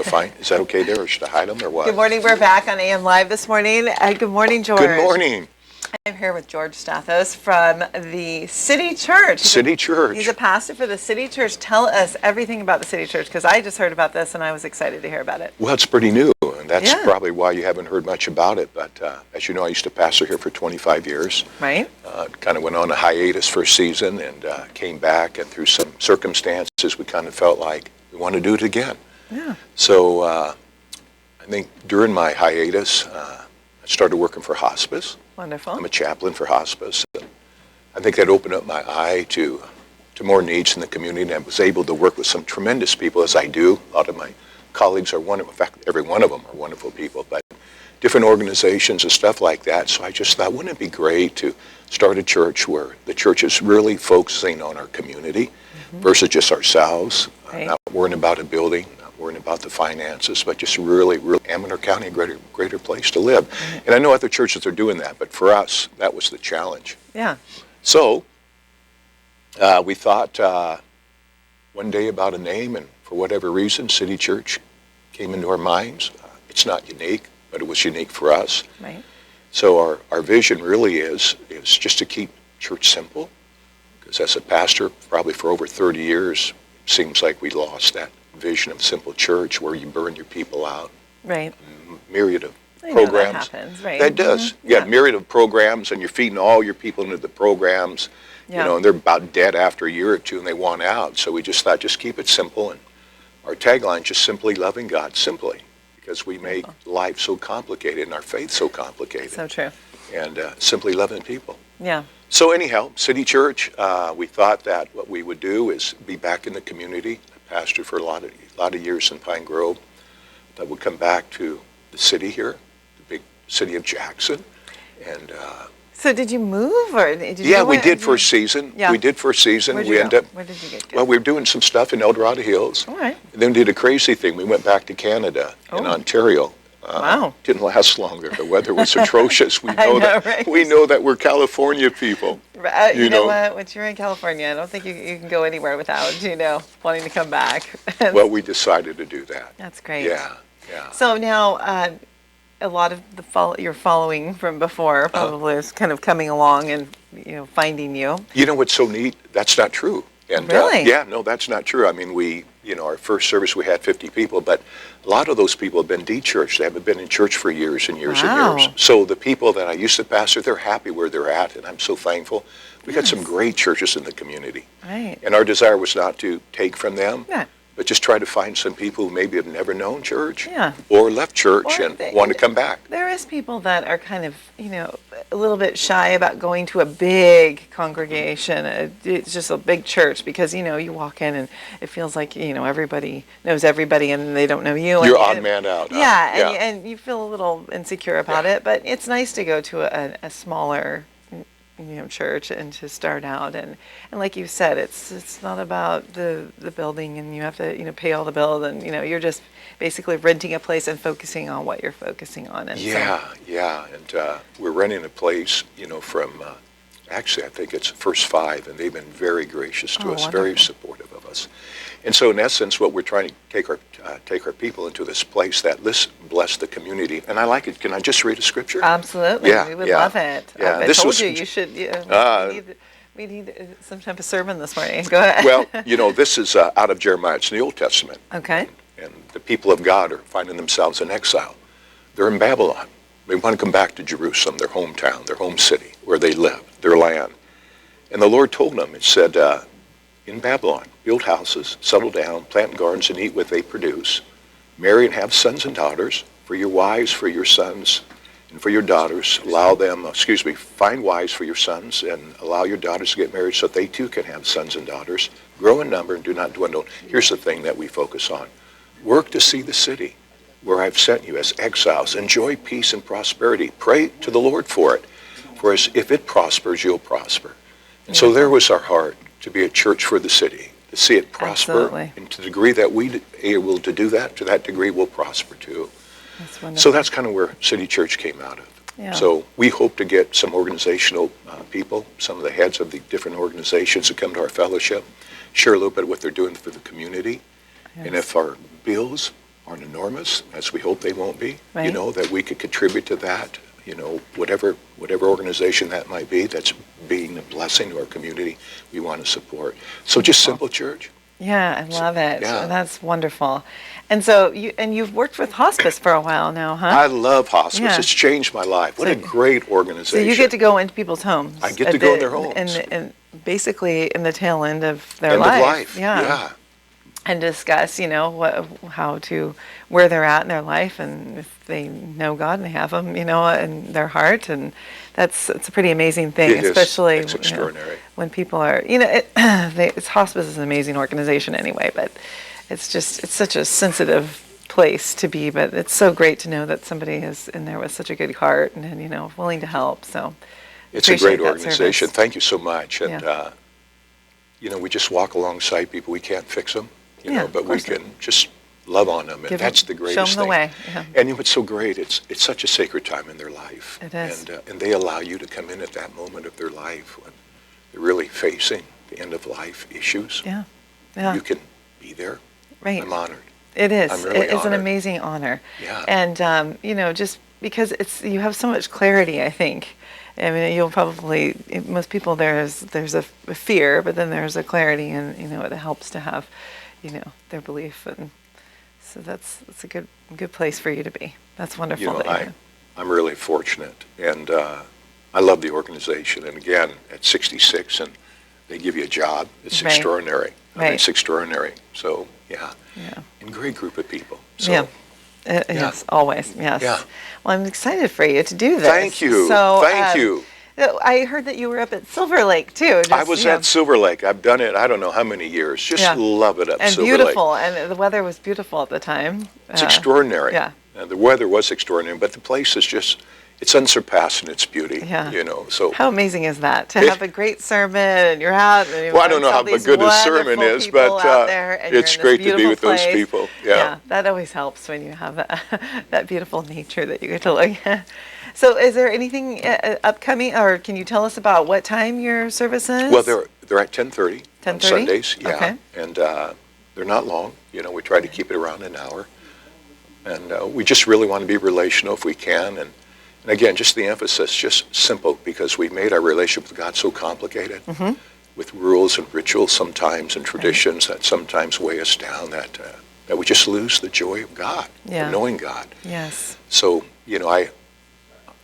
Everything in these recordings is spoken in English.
fine? Is that okay there, or should I hide them, or what? Good morning. We're back on AM Live this morning. Good morning, George. Good morning. I'm here with George Stathos from the City Church. City Church. He's a pastor for the City Church. Tell us everything about the City Church, because I just heard about this and I was excited to hear about it. Well, it's pretty new, and that's probably why you haven't heard much about it. But as you know, I used to pastor here for 25 years. Right. Kind of went on a hiatus for a season and came back, and through some circumstances, we kind of felt like we want to do it again. Yeah. So I think during my hiatus, I started working for hospice. Wonderful. I'm a chaplain for hospice. I think that opened up my eye to more needs in the community, and I was able to work with some tremendous people, as I do. A lot of my colleagues are wonderful. In fact, every one of them are wonderful people, but different organizations and stuff like that. So I just thought, wouldn't it be great to start a church where the church is really focusing on our community versus just ourselves, not worrying about a building, worrying about the finances, but just really Amador County, a greater place to live. And I know other churches are doing that, but for us, that was the challenge. Yeah. So we thought one day about a name, and for whatever reason, City Church came into our minds. It's not unique, but it was unique for us. Right. So our vision really is just to keep church simple, because as a pastor, probably for over 30 years, it seems like we lost that vision of simple church where you burn your people out. Right. Myriad of programs. That happens, right? That does. Yeah, myriad of programs, and you're feeding all your people into the programs, you know, and they're about dead after a year or two and they want out. So we just thought, just keep it simple. And our tagline, just simply loving God simply, because we make life so complicated and our faith so complicated. So true. And simply loving people. Yeah. So anyhow, City Church, we thought that what we would do is be back in the community. I pastored for a lot of years in Pine Grove. That would come back to the city here, the big city of Jackson. And so did you move, or did you? Yeah, we did for a season. Yeah. We did for a season. Where'd we you ended go? up. Where did you get to? Well, we were doing some stuff in El Dorado Hills. All right. And then we did a crazy thing. We went back to Canada in Ontario. Wow. Didn't last longer. The weather was atrocious. We know, right? We know that we're California people. You know what? Once you're in California, I don't think you can go anywhere without, wanting to come back. Well, we decided to do that. That's great. Yeah. So now, a lot of your following from before probably is kind of coming along and, finding you. You know what's so neat? That's not true. And, really? Yeah, no, that's not true. I mean, our first service we had 50 people, but a lot of those people have been de-churched. They haven't been in church for years and years and years. So the people that I used to pastor, they're happy where they're at, and I'm so thankful. We got some great churches in the community. Right. And our desire was not to take from them, Yeah. but just try to find some people who maybe have never known church Yeah. or left church Or and want to come back. There is people that are kind of, a little bit shy about going to a big congregation. It's just a big church because, you walk in and it feels like, everybody knows everybody and they don't know you. You're odd man out. Yeah, and you feel a little insecure about it, but it's nice to go to a smaller church and to start out, and like you said, it's not about the building and you have to pay all the bills, and you're just basically renting a place and focusing on what you're focusing on. And and we're renting a place from actually I think it's First Five, and they've been very gracious to us, wonderful. very supportive of us. And so in essence, what we're trying to take our people into this place that bless the community. And I like it. Can I just read a scripture? Absolutely. We would love it. Yeah. I told you should. We need some type of sermon this morning. Go ahead. Well, this is out of Jeremiah. It's in the Old Testament. Okay. And the people of God are finding themselves in exile. They're in Babylon. They want to come back to Jerusalem, their hometown, their home city, where they live, their land. And the Lord told them, it said, in Babylon, build houses, settle down, plant gardens, and eat what they produce. Marry and have sons and daughters. For your wives, for your sons, and for your daughters, find wives for your sons, and allow your daughters to get married so that they too can have sons and daughters. Grow in number and do not dwindle. Here's the thing that we focus on. Work to see the city where I've sent you as exiles. Enjoy peace and prosperity. Pray to the Lord for it. For if it prospers, you'll prosper. And so there was our heart, to be a church for the city, to see it prosper. Absolutely. And to the degree that we are able to do that, to that degree we'll prosper too. That's wonderful. So that's kind of where City Church came out of. Yeah. So we hope to get some organizational people, some of the heads of the different organizations to come to our fellowship, share a little bit of what they're doing for the community. Yes. And if our bills aren't enormous, as we hope they won't be, Right. that we could contribute to that, whatever organization that might be that's being a blessing to our community, we want to support. So just simple church. Yeah, I love it. yeah. That's wonderful. And so you've worked with hospice for a while now, huh? I love hospice. Yeah. It's changed my life. What a great So organization. you get to go into people's homes. I get to go in their homes. And basically in the tail end of their End life. of life. Yeah. Yeah. And discuss, where they're at in their life, and if they know God and they have Him, in their heart, and it's a pretty amazing thing, It is. especially It's extraordinary. when people are, hospice is an amazing organization anyway, but it's such a sensitive place to be, but it's so great to know that somebody is in there with such a good heart and willing to help. So It's a great appreciate that organization. service. Thank you so much. And, Yeah. we just walk alongside people. We can't fix them, Yeah, but of we course not. can just love on them. And Give that's them- the show greatest them the thing. way. Yeah. And what's so great, it's such a sacred time in their life. It is. And they allow you to come in at that moment of their life when they're really facing the end of life issues. Yeah. Yeah. You can be there. Right. I'm honored. It is. I'm really It's an honored. amazing honor. Yeah. And just because you have so much clarity, I think. I mean, you'll probably, most people, there's a fear, but then there's a clarity, and it helps to have, their belief, and so that's a good place for you to be. That's wonderful. that you're- I'm really fortunate, and I love the organization. And again, at 66, and they give you a job, it's Right. extraordinary. I mean, Right. it's extraordinary. So, yeah. Yeah. And great group of people. So, Yeah. Yes, always. Yes. Yeah. Well, I'm excited for you to do this. Thank you. So, Thank you. I heard that you were up at Silver Lake too. I was at Silver Lake. I've done it, I don't know how many years. Just Yeah. love it up and Silver Lake. beautiful, and the weather was beautiful at the time. It's extraordinary. Yeah. The weather was extraordinary, but the place is just, it's unsurpassed in its beauty. Yeah. So How amazing is that to It- have a great sermon and you're out? And you've Well, I got don't know all how these good a sermon wonderful is, people but out there, and it's you're in this great to be beautiful with those place. people. Yeah. That always helps when you have that beautiful nature that you get to look at. So, is there anything upcoming, or can you tell us about what time your service is? Well, they're at 10:30 on 10:30? Sundays. Yeah. Okay. And they're not long. We try to keep it around an hour. And we just really want to be relational if we can. And again, just the emphasis, just simple, because we've made our relationship with God so complicated with rules and rituals sometimes and traditions that sometimes weigh us down, that we just lose the joy of God, Yeah. of knowing God. Yes. So,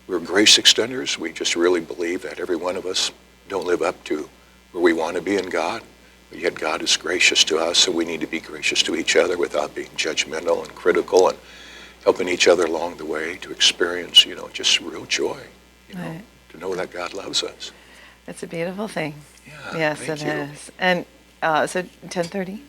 we're grace extenders. We just really believe that every one of us don't live up to where we want to be in God, but yet God is gracious to us, so we need to be gracious to each other without being judgmental and critical, and helping each other along the way to experience, just real joy, Right. to know that God loves us. It's a beautiful thing. Yeah, Yes, thank it you. is. And so 10:30?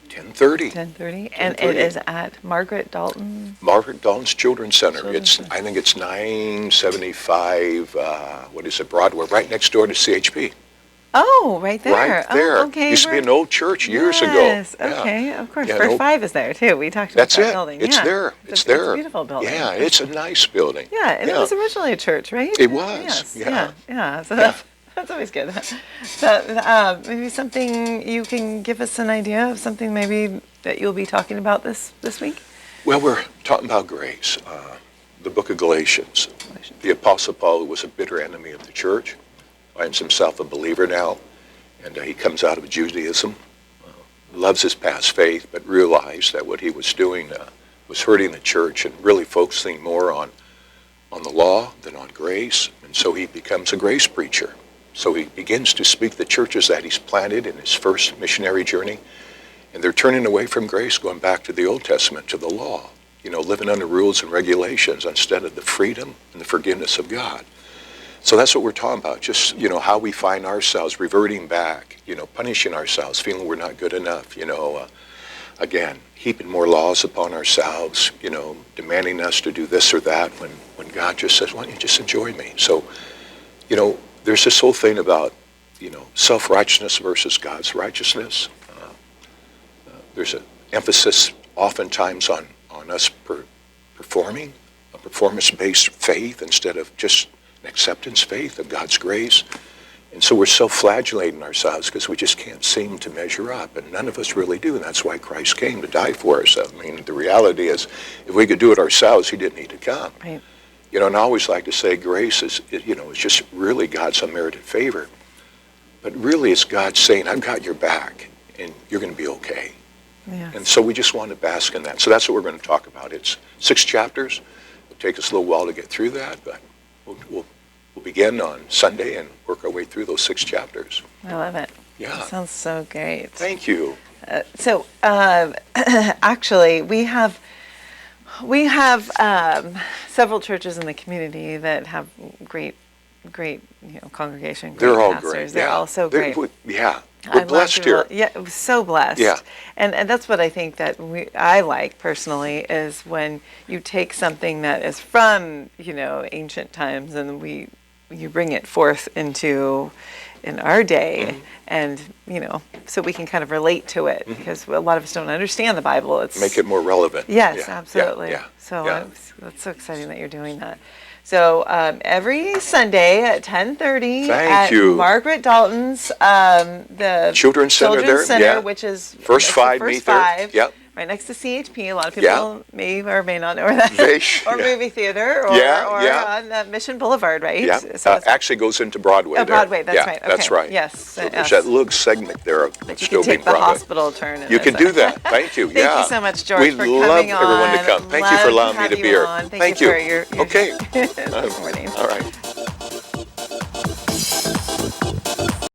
10:30. 10:30, and it 10:30. is at Margaret Dalton. Margaret Dalton's Children's Center. Children's Center. I think it's 975, Broadway, right next door to CHP. Oh, right there. Right there. Oh, okay. Used to be an old church years ago. Yes. Yeah. Okay. Of course. Yeah, First no- Five is there too. We talked about That's that it. building. It's Yeah. there. It's It's there. a beautiful building. Yeah, it's a nice building. Yeah, and it Yeah. was originally a church, right? It was, Yes. yeah. Yeah. So Yeah. that's always good. So maybe something you can give us an idea of something maybe that you'll be talking about this week. Well, we're talking about grace, the book of Galatians. The Apostle Paul, who was a bitter enemy of the church, finds himself a believer now, and he comes out of Judaism, loves his past faith, but realized that what he was doing was hurting the church and really focusing more on the law than on grace, and so he becomes a grace preacher. So he begins to speak to the churches that he's planted in his first missionary journey, and they're turning away from grace, going back to the Old Testament, to the law, living under rules and regulations instead of the freedom and the forgiveness of God. So that's what we're talking about, just, how we find ourselves reverting back, punishing ourselves, feeling we're not good enough, again, heaping more laws upon ourselves, demanding us to do this or that when God just says, why don't you just enjoy me? So, there's this whole thing about, self-righteousness versus God's righteousness. There's an emphasis oftentimes on us performing, a performance-based faith instead of just an acceptance faith of God's grace. And so we're self-flagellating ourselves because we just can't seem to measure up, and none of us really do, and that's why Christ came to die for us. I mean, the reality is, if we could do it ourselves, he didn't need to come. Right. You know, and I always like to say grace is, it's just really God's unmerited favor. But really it's God saying, I've got your back, and you're going to be okay. Yes. And so we just want to bask in that. So that's what we're going to talk about. It's 6 chapters. It'll take us a little while to get through that, but we'll begin on Sunday and work our way through those 6 chapters. I love it. Yeah. That sounds so great. Thank you. Actually, we have several churches in the community that have great, congregation. Great They're all pastors. great. They're all so great. We're blessed here. Yeah, so blessed. Yeah. And that's what I think that I like personally is when you take something that is from, ancient times and you bring it forth in our day and, so we can kind of relate to it because a lot of us don't understand the Bible. It's Make it more relevant. Yes, Yeah, absolutely. yeah, So yeah. that's so exciting that you're doing that. So every Sunday at 10:30 Thank at you. Margaret Dalton's, the Children's Center there, yeah. which is First that's the Five First meet there. Five, Yep. right next to CHP. A lot of people Yeah. may or may not know where that They is. Or movie theater, or, Yeah. on Mission Boulevard, right? Yeah, So it's- actually goes into Broadway there. Broadway, that's right. That's Okay. right. Yes. So there's that little segment there of But you still can being take the Broadway. hospital turn. You can do that. Thank you. Thank you so much, George, We'd for love coming everyone to on. come. Thank you for Love allowing me have to be you here. on. Thank you. For your Okay. this morning. All right.